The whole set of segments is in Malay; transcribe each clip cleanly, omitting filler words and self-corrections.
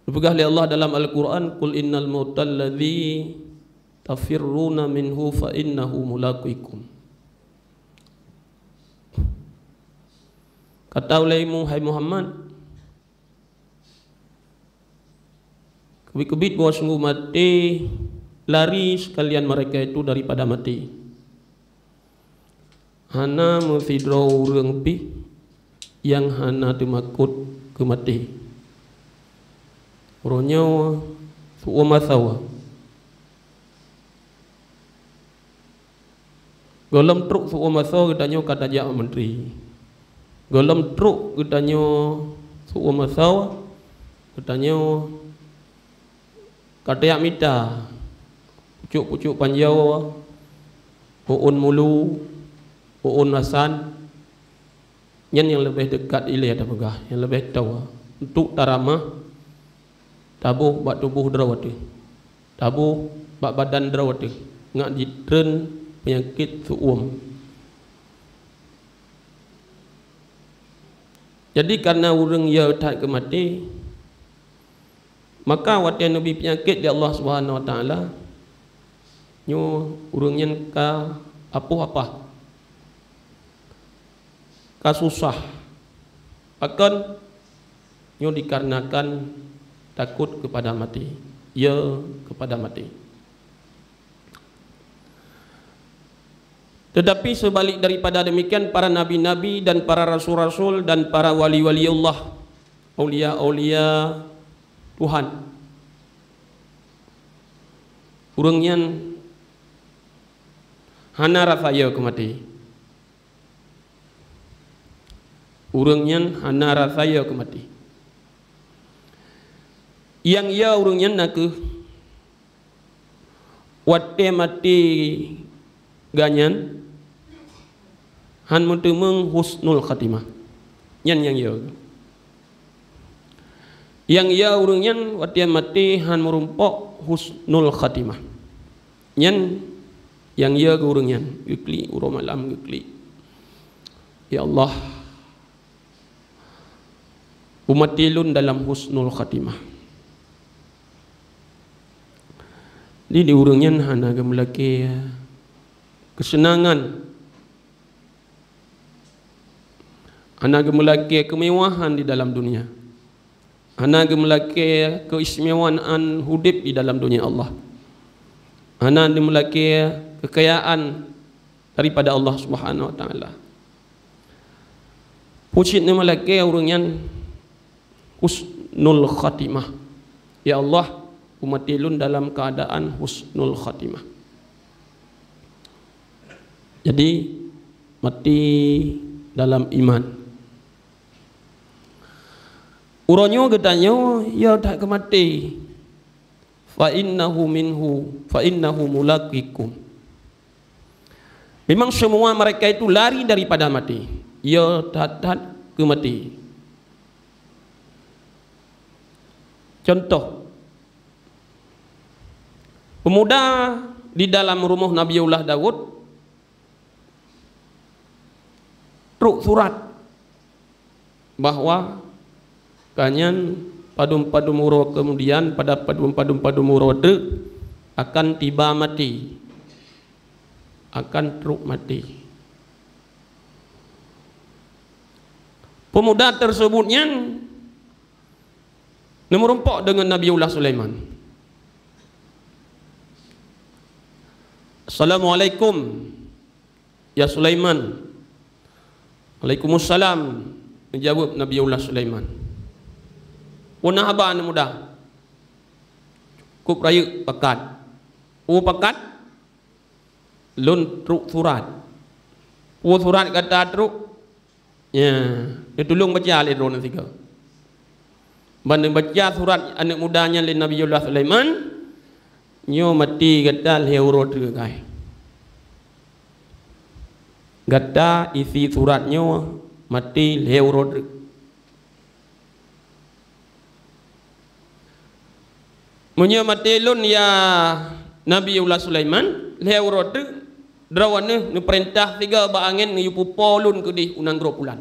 Dipegah oleh Allah dalam Al-Quran, Qul innal mautal ladzi tafirruna minhu fa innahu mulaqikum. Kata olehmu, hai Muhammad, kebit-kebit bahawa sungguh mati, lari sekalian mereka itu daripada mati. Hana mufidro urang pi yang hana dimakut ke mati. Urangnya suwa masawa. Golam truk suwa masawa katanya kata jak menteri. Golam truk katanya suwa masawa katanya kata yak mita. Pucuk-pucuk panjau, uun mulu, uun nasan, yang lebih dekat ilai ada pegah, yang lebih tahu untuk taramah, tabuh bak tubuh derawati, tabuh bak badan derawati, ngak ditren penyakit suum. Jadi karena orang ya tak kemati, maka watian nabi penyakit di Allah Subhanahu Wa Taala. Nyo urangnya ka apa ka susah akan nyo dikarenakan takut kepada mati, ya kepada mati. Tetapi sebalik daripada demikian, para nabi-nabi dan para rasul-rasul dan para wali-wali Allah, aulia-aulia Tuhan, urangnya hana rasa ya kemati. Urangnya hana rasa ya kemati. Yang ya urangnya nak wate mati ganyan han mentemeng husnul khatimah. Yang ya. Yang ya urangnya wate mati han merumpok husnul khatimah. Yang ya urangnya ikli urang malam ikli. Ya Allah, umat tilun dalam husnul khatimah. Di urangnya hana gemelaki kesenangan, hana gemelaki kemewahan di dalam dunia, hana gemelaki keistimewaan hidup di dalam dunia Allah, hana gemelaki kekayaan daripada Allah Subhanahu Wa Taala. Pucit nama lagi orangnya husnul khatimah. Ya Allah, umat tilun dalam keadaan husnul khatimah. Jadi mati dalam iman. Uronyo getanyo ya tak kemati. Fa innahu minhu fa innahu mulaqikum. Memang semua mereka itu lari daripada mati. Ya tak ke mati. Contoh, pemuda di dalam rumah Nabiullah Daud truk surat bahwa kanyan padum-padum uro kemudian pada padum-padum uro akan tiba mati, akan truk mati. Pemuda tersebutnya merumpok dengan Nabiullah Sulaiman. Assalamualaikum ya Sulaiman. Waalaikumsalam, menjawab Nabiullah Sulaiman. Punah apa anak muda? Kup raya pekat. Pekat lun truk surat. Surat kata truk. Ya, dia tolong baca le drone tiga. Banding baca surat anak mudanya le Nabiullah Sulaiman, nyo mati kata heuro tergai. Gata isi suratnya mati heuro. Munyo mati lun ya Nabiullah Sulaiman heuro drawane ni perintah tiga ba angin ni pupo lun ke di unang 20 bulan.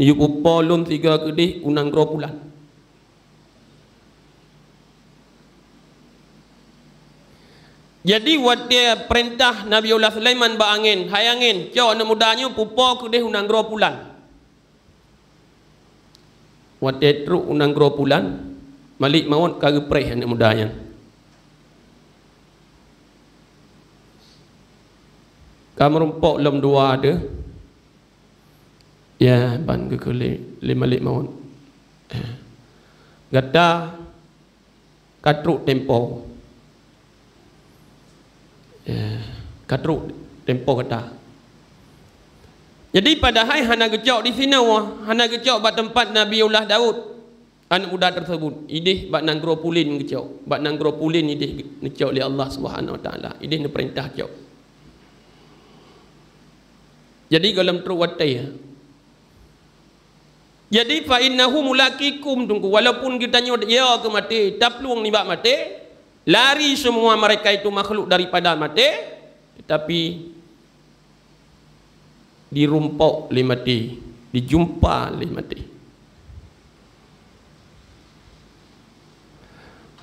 Yu pupo lun 3 kedih unang gropulan. Jadi dia perintah Nabiullah Sulaiman ba angin, hai angin, cok nak mudanya pupo kedih unang gropulan. Dia truk unang gropulan, malik maut kage preh anak mudanya. Kamu rumpok lom dua ada. Ya, ban ke lima maut. Gata katruk tempo. Ya, katruk tempo kata. Jadi padahal hana gecok di sini wah, hana gecok bat tempat Nabiullah Daud. Anak muda tersebut, idih bat nang gropulin gecok. Bat nang gropulin idih gecok oleh Allah Subhanahu Wa Taala. Idih ni perintah gecok. Jadi dalam truk watai. Jadi fa innahu mulaqikum tunggu walaupun kita nyod ya ke mati taplung ni bak mati lari semua mereka itu makhluk daripada mati tetapi dirumpok le mati dijumpa le mati.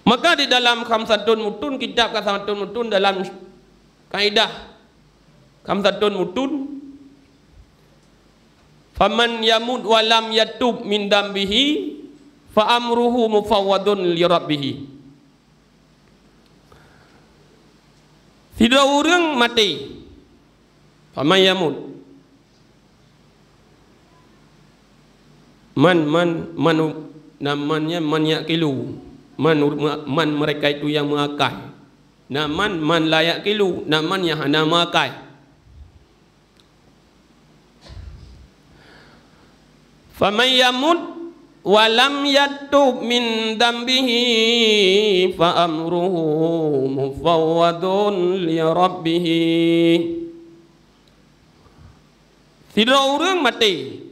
Maka di dalam Khamsatun Mutun kitab Khamsatun Mutun dalam kaidah Khamsatun Mutun faman yamut walam yatub min dambihi fa amruhu mufawwadun li rabbih. Tidak orang mati faman yamut namanya man yaqilu man mereka itu yang mengakai man layak kilu man yang hana mengakai. Faman yamut walam yatub min dambihi fa amruhu mufawwadun li rabbih. Tidak orang mati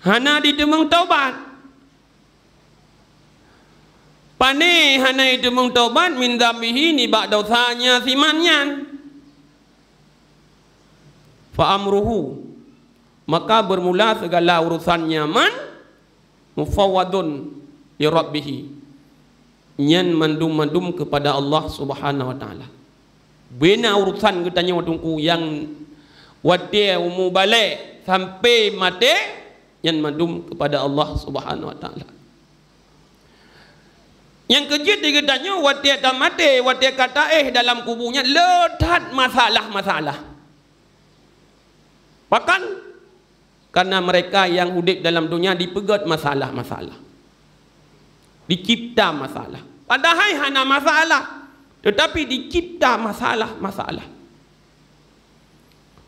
hana didemung taubat. Pane hana didemung taubat min dambihi ni bak dosanya simannya. Fa amruhu maka bermula segala urusannya man mufawwadun li rabbih nyan mandum kepada Allah Subhanahu Wa Taala. Bina urusan katanya watungku yang wadia umu balik sampai mati nyan mandum kepada Allah Subhanahu Wa Taala. Yang kejut dia katanya wadia tak mati wadia kata dalam kubunya ledat masalah-masalah. Bahkan karena mereka yang hidup dalam dunia dipegat masalah-masalah, dicipta masalah. Padahal hanya masalah, tetapi dicipta masalah-masalah.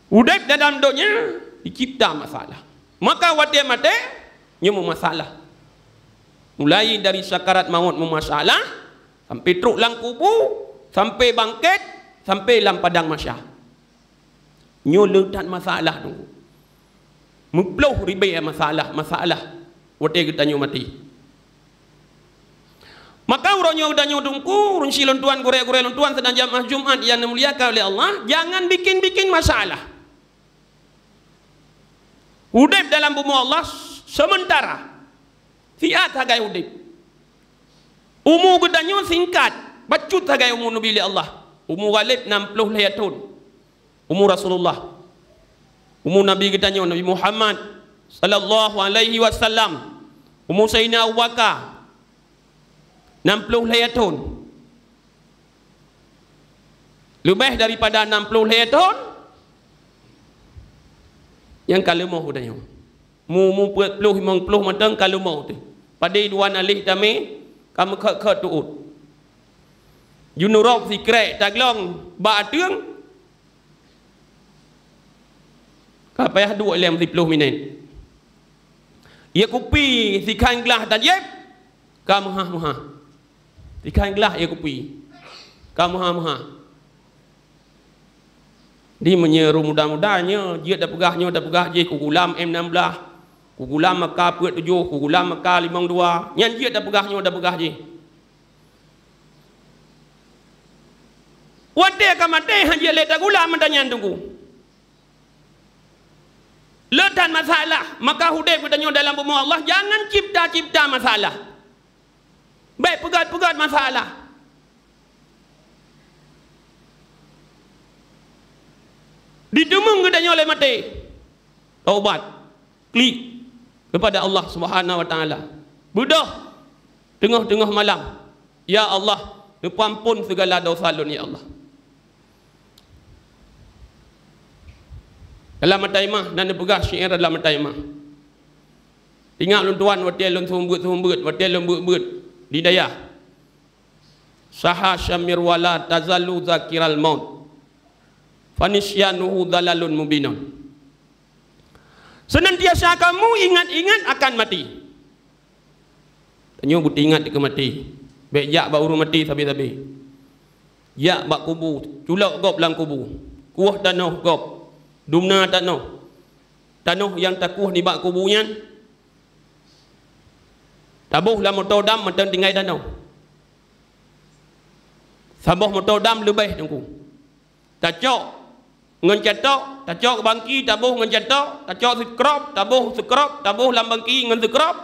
Hidup dalam dunia dicipta masalah. Maka waktu mati, nyamu masalah. Mulai dari sakarat maut masalah, sampai truk lang kubur, sampai bangkit, sampai lam padang mahsyar. Nyuletan masalah tu. Mempluh ribai masalah waktu kita nyu mati. Maka urangnya udah nyudungku, urun silon tuan gore-gore tuan sedang jamaah Jumat yang dimuliakan oleh Allah, jangan bikin-bikin masalah. Udip dalam bumi Allah sementara. Fiat hagai udip. Umur gedanyo singkat, bacut hagai umur Nabi Allah. Umur Walid 60 tahun. Umur Rasulullah, umur Nabi kita Nabi Muhammad sallallahu alaihi wasallam, umur Sayyidina Abu Bakar 60 tahun. Lebih daripada 60 tahun yang kalau mau dah mu 40 50 matang kalau mau tu. Pada dua alih dami kamu ke tuut. Junurop sikret taglong ba atung kapayah 2 minit. Ia kupi sikan gelah tajib kamu ha. Sikan gelah ia kupi. Kamu ha. Di menyeru mudah-mudahnya dia dah pegah je ku gulam M16. Ku gulam maka 7, ku gulam maka 52. Nyan dia dah pegah je. Wate ka mate han dia leta gulam mendanyan tunggu. ingatan masalah, maka hudib katanya dalam bumi Allah, jangan cipta-cipta masalah. Baik pegat-pegat masalah. Didemung katanya oleh mati. Taubat. Klik kepada Allah Subhanahu wa taala. Budah tengah-tengah malam. Ya Allah, ampun segala dosa lun ya Allah. Dalam mataimah dan pegah syair dalam mataimah. Ingat lun tuan watil lun sumbut watil lun but di daya. Saha syamir wala tazalu zakiral maut. Fanisyanuhu dalalun mubinun. Senantiasa kamu ingat-ingat akan mati. Tanya buti ingat ke mati. Baik yak bak urung mati sabi-sabi. Yak bak kubu, culak gop dalam kubu. Kuah tanah gop. Dumna tanah. Tanah yang takuh di bak kubunya. Tabuh lah motor dam macam tinggai tanah. Sabuh motor dam lebih tengku. Tacok ngan catok, tacok bangki tabuh ngan catok, tacok sekrop, tabuh lam bangki ngan sekrop.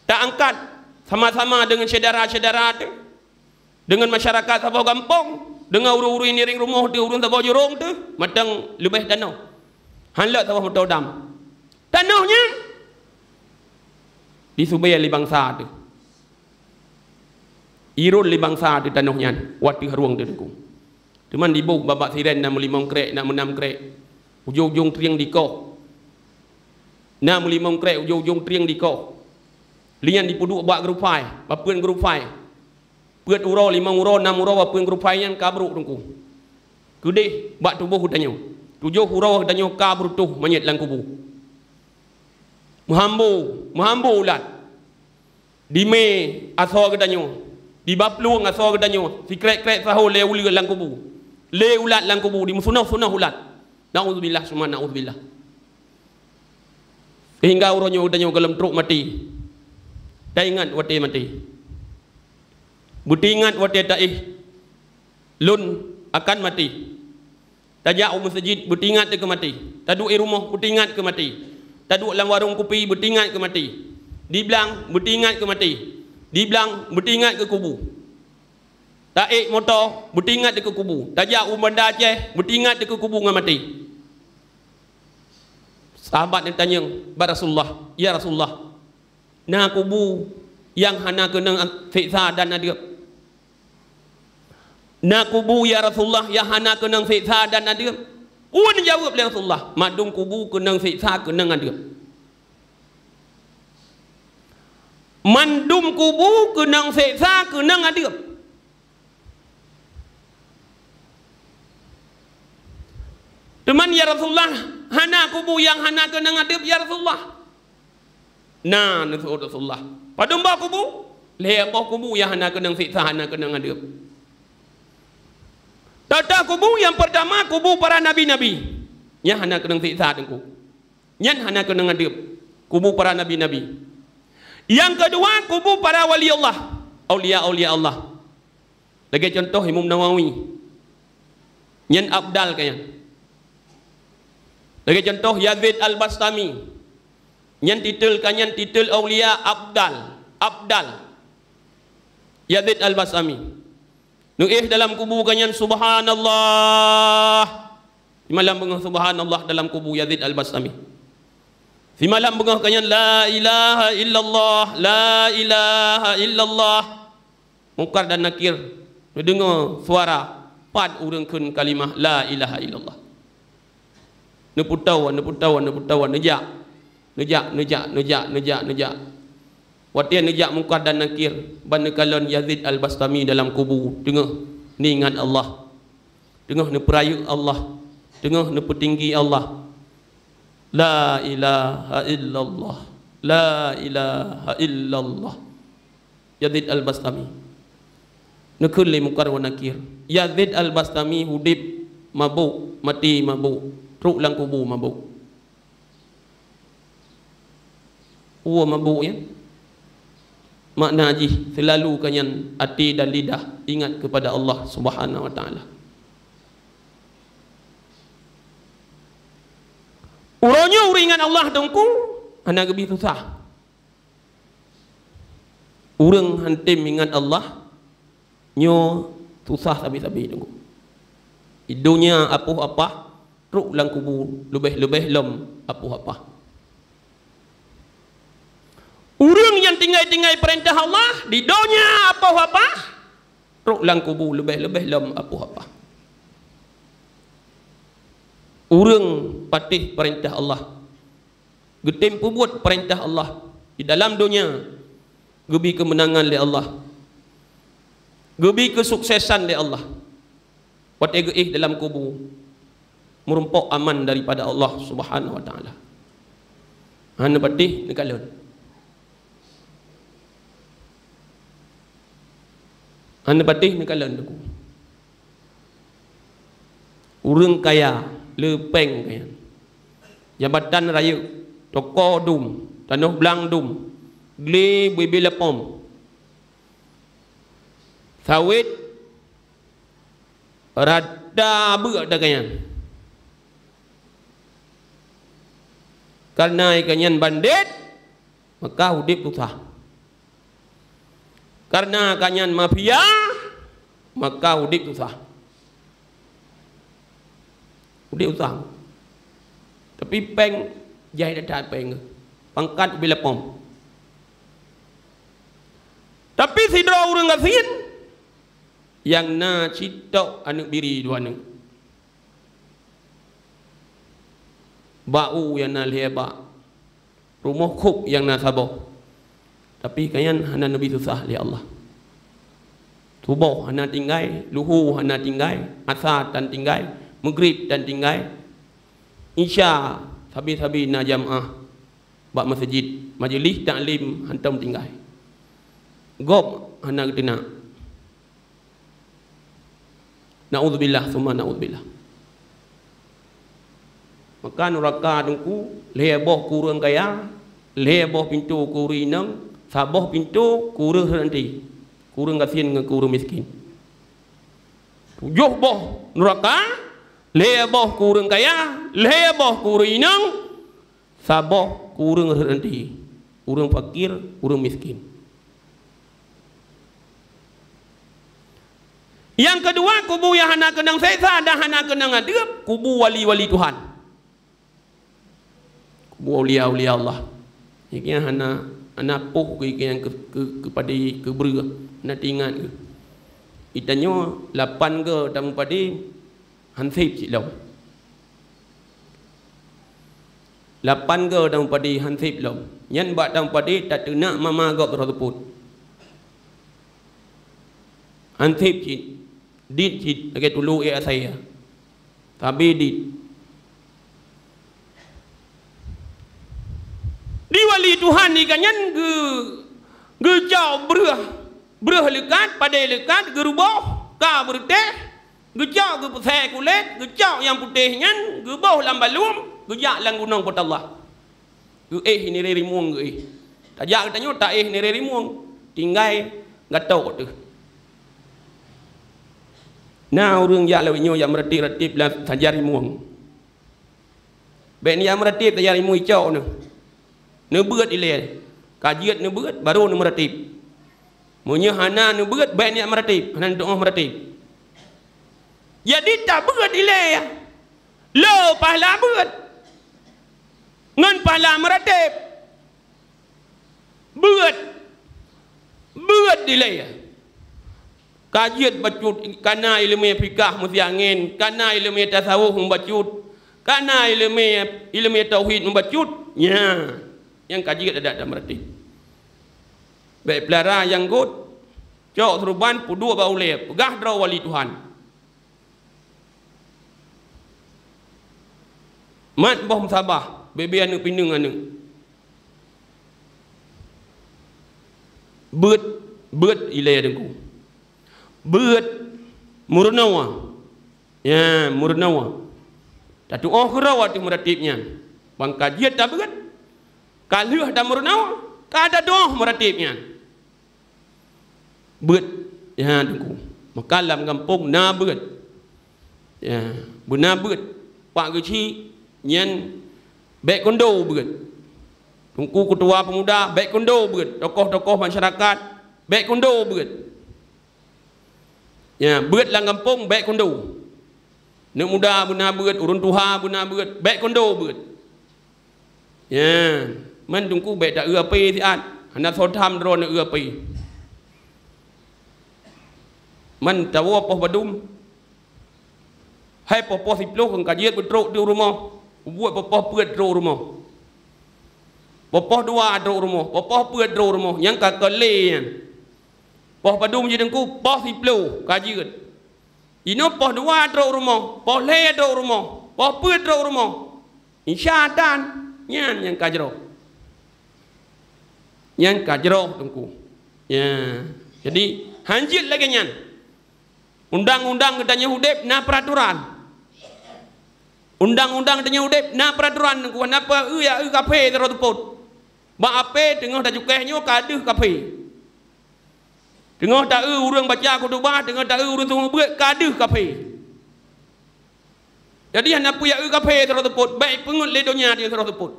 Tak angkat sama-sama dengan saudara-saudara tu. Dengan masyarakat sabuh kampung. Dengan uru-uru ini ring rumah tu, urun sabuh jurung tu, matang lebih tanah. Hanlat sabuh motor dam. Tanahnya disubaya li bangsa tu. Irun li bangsa tu tanahnya, wati haruang tu tengku. Cuman dibuk babak siren nak melimong krek, nak menam krek. Ujung-ujung triang dikoh. Nak melimong krek, ujung-ujung triang dikoh. Lian dipuduk buat grup fai, bapun grup fai. Puat uro, 5 uro, 6 uro, bapun grup fai yang kabruk tengku. Kudih, bak tubuh hutannya. 7 uro hutannya kabruk tuh, menyet lang kubu. Muhambu ulat. Di me asal katanya. Di bapluang asal katanya. Si krek-krek sahur le uli lang kubu. Le ulat lang kubu. Di sunah ulat. Na'udzubillah semua na'udzubillah. Sehingga uronya udahnya dalam truk mati. Tak ingat wati mati. Buti ingat wati tak lun akan mati. Tajak masjid buti ingat ke mati. Taduk rumah buti ingat ke mati. Taduk dalam warung kopi buti ingat ke mati. Di belang buti ingat ke mati. Di belang buti ingat ke kubu. Taik motor buti ingat ke kubu. Tajak benda Aceh buti ingat ke kubu dengan mati. Sahabat yang tanya Rasulullah, ya Rasulullah, na kubu yang hana kena siksa dan adab. Na kubu ya Rasulullah yang hana kena siksa dan adab. Uan jawab oleh Rasulullah, madung kubu kena siksa kena adab. Mandum kubu kena siksa kena adab. Teman ya Rasulullah, hana kubu yang hana kena adab ya Rasulullah. Nah, Rasulullah. Padum ba kubu, lehbah kubu yang hana kena siksa hana kena adab. Tata kubu yang pertama kubu para nabi-nabi. Yang hana kena siksa tengku. Yang hana kena adab. Kubu para nabi-nabi. Yang kedua kubu para wali Allah. Aulia-aulia Allah. Lagi contoh Imam Nawawi. Yang abdal kaya. Lagi contoh Yazid Al-Bastami. Yang titel aulia abdal. Yazid Al-Bastami. Nu'ih dalam kubu kanyan subhanallah. Di malam bengah subhanallah dalam kubu Yazid Al-Bastami. Di malam bengah kanyan la ilaha illallah, la ilaha illallah. Mungkar dan nakir dengar suara pad urangkeun kalimah la ilaha illallah. Neputawa nejak. Watian nejak mungkar dan nakir banakalan Yazid Al-Bastami dalam kubu tengah ni ingat Allah, tengah ni peraya Allah, tengah ni petinggi Allah. La ilaha illallah, la ilaha illallah. Yazid Al-Bastami nekun li mungkar wa nakir. Yazid Al-Bastami hudib mabuk, mati mabuk, truk lang kubu mabuk. Mabuk ya. Makna haji selalu kanyan hati dan lidah ingat kepada Allah Subhanahu wa taala. ingat Allah tungku hana lebih susah. Urang hantim ingat Allah nyo susah sabi-sabi tunggu. Idunya apa-apa ruk lang kubur lebih-lebih lem apa-apa. Urang yang tinggai-tinggai perintah Allah di dunia apa-apa ruk lang kubur lebih-lebih lem apa-apa. Urang patih perintah Allah, getem buat perintah Allah di dalam dunia, gebi kemenangan oleh Allah, gebi kesuksesan oleh Allah. Wate dalam kubur merumpok aman daripada Allah Subhanahu wa taala. Hana patih nekalon. Hana patih nekalon aku. Urang kaya lepeng kaya. Jabatan raya, toko dum, tanah belang dum, gli bibi lepom. Sawit rada berat dagangan. Karena ikannya bandit, maka hidup susah. Karena ikannya mafia, maka hidup susah. Hidup susah. Tapi peng jahit ada peng, pangkat bila pom. Tapi si dua orang ngasin, yang na cito anak biri dua neng. Bau yang na leba, rumah kub yang na saboh. Tapi kayan hana nabi susah li Allah. Subuh hana tinggai, luhu hana tinggai, asar dan tinggai, maghrib dan tinggai, isya sabi-sabi na jamaah, bak masjid, majlis taklim hantam tinggai. Gob hana ketina. Na'udzubillah summa na'udzubillah. Maka neraka dengku leboh kurang kaya, leboh pintu kurinang, saboh pintu kurang nanti, kurang kasihan dengan kurang miskin. Tujuh boh neraka, leboh kurang kaya, leboh kurinang, saboh kurang nanti, kurang fakir, kurang miskin. Yang kedua, kubu yang hana kenang sesa dan hana kenang adab, kubu wali-wali Tuhan. Aulia-aulia Allah. Ikan hana poh ke yang kepada keberga, nak ingat ke. Itanya 8 ke dalam pada hansip silau. 8 ke dalam pada hansip lau. Yang buat dalam pada tak ternak mama agak tersebut. Hansip cik, dit cik, lagi tulu saya. Tapi dit. Di wali Tuhan ni kanyan ge jauh berah lekat pada lekat gerubah ka berteh ge jauh ge pesai kulit ge jauh yang putihnya ge bau lambalum ge jak lang gunung pot Allah ge ni rimuang ge tajak tanya tak ni rimuang tinggai gatau tu nah urang jak lawinyo yang meretip-retip lah sajar rimuang ben yang meretip sajar rimuang hijau tu neberat ilai kajiat neberat baru meratib munya hana neberat baik niat meratib hana doa meratib jadi tak berat ilai lo pahala berat ngan pahala meratib berat ilai kajiat bacut kana ilmu fikah mesti angin kana ilmu tasawuf membacut kana ilmu tauhid membacut nya yang kaji ada meratib. Baik pelara yang good, cok seruban pudu bauleh, pegah draw wali Tuhan. Mat boh sabah, bebe anu pinung anu. Bet ilai adengku. Bet murnawa. Ya, murnawa. Tatu oh kerawat meratibnya. Bang kajiat tak berat. Kalau ada murnawa, kada doh meratibnya. Bet, ya tunggu. Maka dalam kampung na bet, ya benar bet. Pak kecil, nyan baik kondo berat. Tungku ketua pemuda baik kondo berat. Tokoh-tokoh masyarakat baik kondo berat. Ya, berat lang kampung baik kondo. Nek muda benar berat, urun tuha benar berat, baik kondo berat. Ya, man tungku baik tak apa siat. Hana sotam drone apa. Man tahu apa badum. Hai popo siploh kajian betrok di rumah. Buat popo perat di rumah. Popo dua di rumah. Popo perat di rumah. Yang kakak leyan. Poh badum je dengku. Poh siploh kajian. Ino poh dua di rumah. Poh le di rumah. Poh perat di rumah. Insyatan. Yang kajro. Yang kajro dengku. Ya. Jadi hanjit lagi nyan. Undang-undang katanya hudep na peraturan. Undang-undang katanya hudep na peraturan ku napa ya kafe terus teput. Ba ape tengah dak cukehnya kadeuh kafe. Tengah tak urang baca khutbah, tengah tak urang tunggu beut kadeuh kafe. Jadi napa ya kafe terus teput, baik pengut le dunia dia terus teput.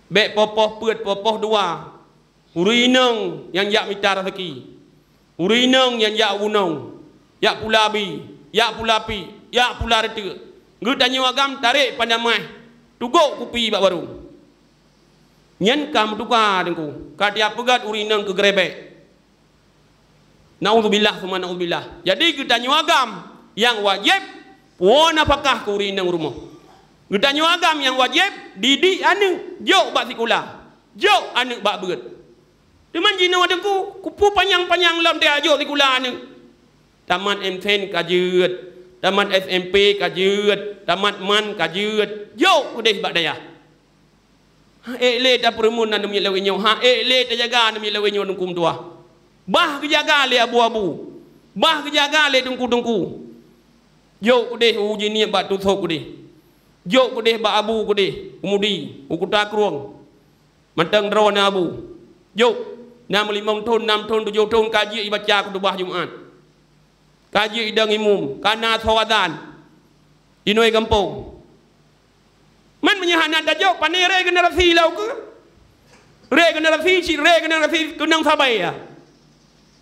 Baik popoh peut popoh dua. Urinang yang yak mita rezeki. Urinang yang yak unong. Yak pulabi, yak pulapi. Ya pula reti. Ngut tanya agam tarik pandamai. Tuguk kupi bak baru. Nyen kam tukar dengku. Katiap pegat urinang ke grebek. Naudzubillah summa naudzubillah. Jadi kita tanya agam yang wajib puan apakah ke urinang rumah. Kita tanya agam yang wajib didik anu jok bak sekolah. Jok anu bak berat. Teman jino dengku kupu panjang-panjang lam dia jok sekolah anu. Tamat MTN kajiat. Tamat SMP kajiat, tamat man kajiat, jauh kudeh bak daya. Ha le ta peremun nan demi lawenyo, ha le ta jaga demi lawenyo dengkum tua. Bah kejaga le abu-abu. Bah kejaga le dengku-dengku. Jauh kudeh uji ni bak tusuk kudeh. Jauh kudeh bak abu kudeh, umudi, ukuta kruang. Mantang drone abu. Jauh 65 tahun, 6 tahun, 7 tahun kaji baca khutbah Jumaat. Kaji idang imum, kana sawadan. Inoi kampung. Man menyahanat dajau panai re generasi lau ke? Re generasi kenang sabai ya.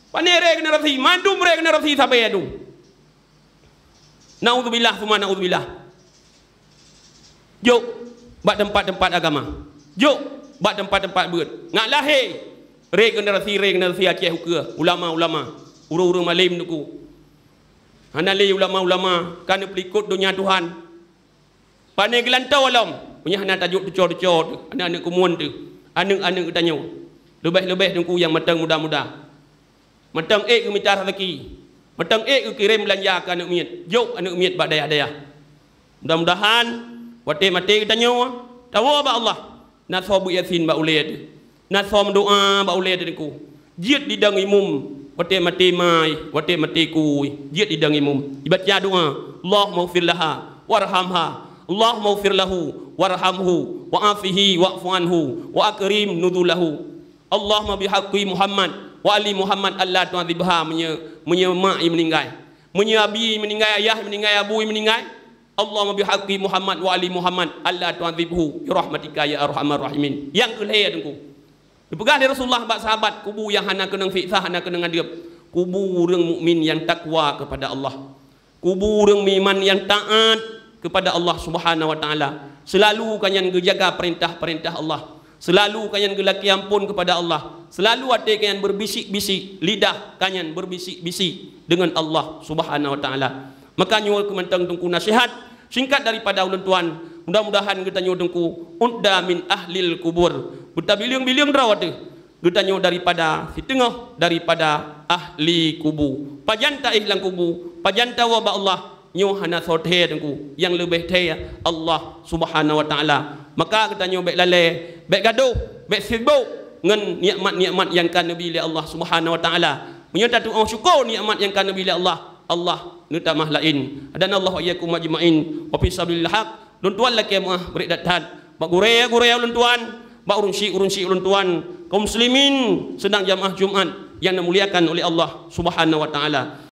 Panai re generasi, mandum re generasi sabai adu. Naudzubillah summa naudzubillah. Jok bak tempat-tempat agama. Jok bak tempat-tempat beut. Ngak lahir re generasi Aceh ke ulama-ulama, urang-urang malim nuku. Hanali ulama-ulama kana pelikut dunia Tuhan. Pane gelantau alam. Punya hana tajuk tucor-tucor, anak-anak kumun tu. Anak-anak tanya. Lebih-lebih dengku yang matang muda-muda. Matang ke minta rezeki. Matang ke kirim belanja ke anak miat. Jok anak miat bak daya-daya. Mudah-mudahan wate mati tanya. Tahu ba Allah. Nasabu yasin ba ulid. Nasam doa ba ulid dengku. Jiat di dang imum. Wate mati mai, wate mati kui. Jiat idang imum. Dibaca doa. Allahumma ufir laha, warhamha. Allahumma ufir lahu, warhamhu, wa'afihi, wa'fu anhu, wa akrim nudulahu. Allahumma bihaqqi Muhammad, wa ali Muhammad Allah tu'adzibha. Menye mak meninggal. Menye abi meninggal, ayah meninggal, abu meninggal. Allahumma bihaqqi Muhammad, wa ali Muhammad Allah tu'adzibhu. Ya rahmatika ya arhamar rahimin. Yang kelihatan dengku. Dipegang dari Rasulullah bak sahabat kubu yang hana kenang fiksah, hana kenang adab. Kubu orang mukmin yang takwa kepada Allah. Kubu orang iman yang taat kepada Allah Subhanahu wa taala. Selalu kanyan gejaga perintah-perintah Allah. Selalu kanyan gelaki ampun kepada Allah. Selalu hati kanyan berbisik-bisik, lidah kanyan berbisik-bisik dengan Allah Subhanahu wa taala. Maka nyu kementang tungku nasihat singkat daripada ulun tuan. Mudah-mudahan kita nyu tungku unda min ahlil kubur. Kita biliang-biliang rawat tu. Kita nyu daripada setengah daripada ahli kubu. Pajanta ihlang kubu, pajanta wa Allah nyu hana sothe dengku yang lebih teh Allah Subhanahu wa taala. Maka kita nyu baik lale, baik gaduh, baik sibuk ngan nikmat-nikmat yang kan nabi Allah Subhanahu wa taala. Menyata tu syukur nikmat yang kan nabi Allah. Allah nuta mah lain. Dan Allah wa iyyakum majma'in wa fi sabilillah haq. Lun tuan laki mah beri datan. Bak guraya lun tuan. Bak urunsi ulun tuan kaum muslimin sedang jamaah Jumat yang dimuliakan oleh Allah Subhanahu wa taala.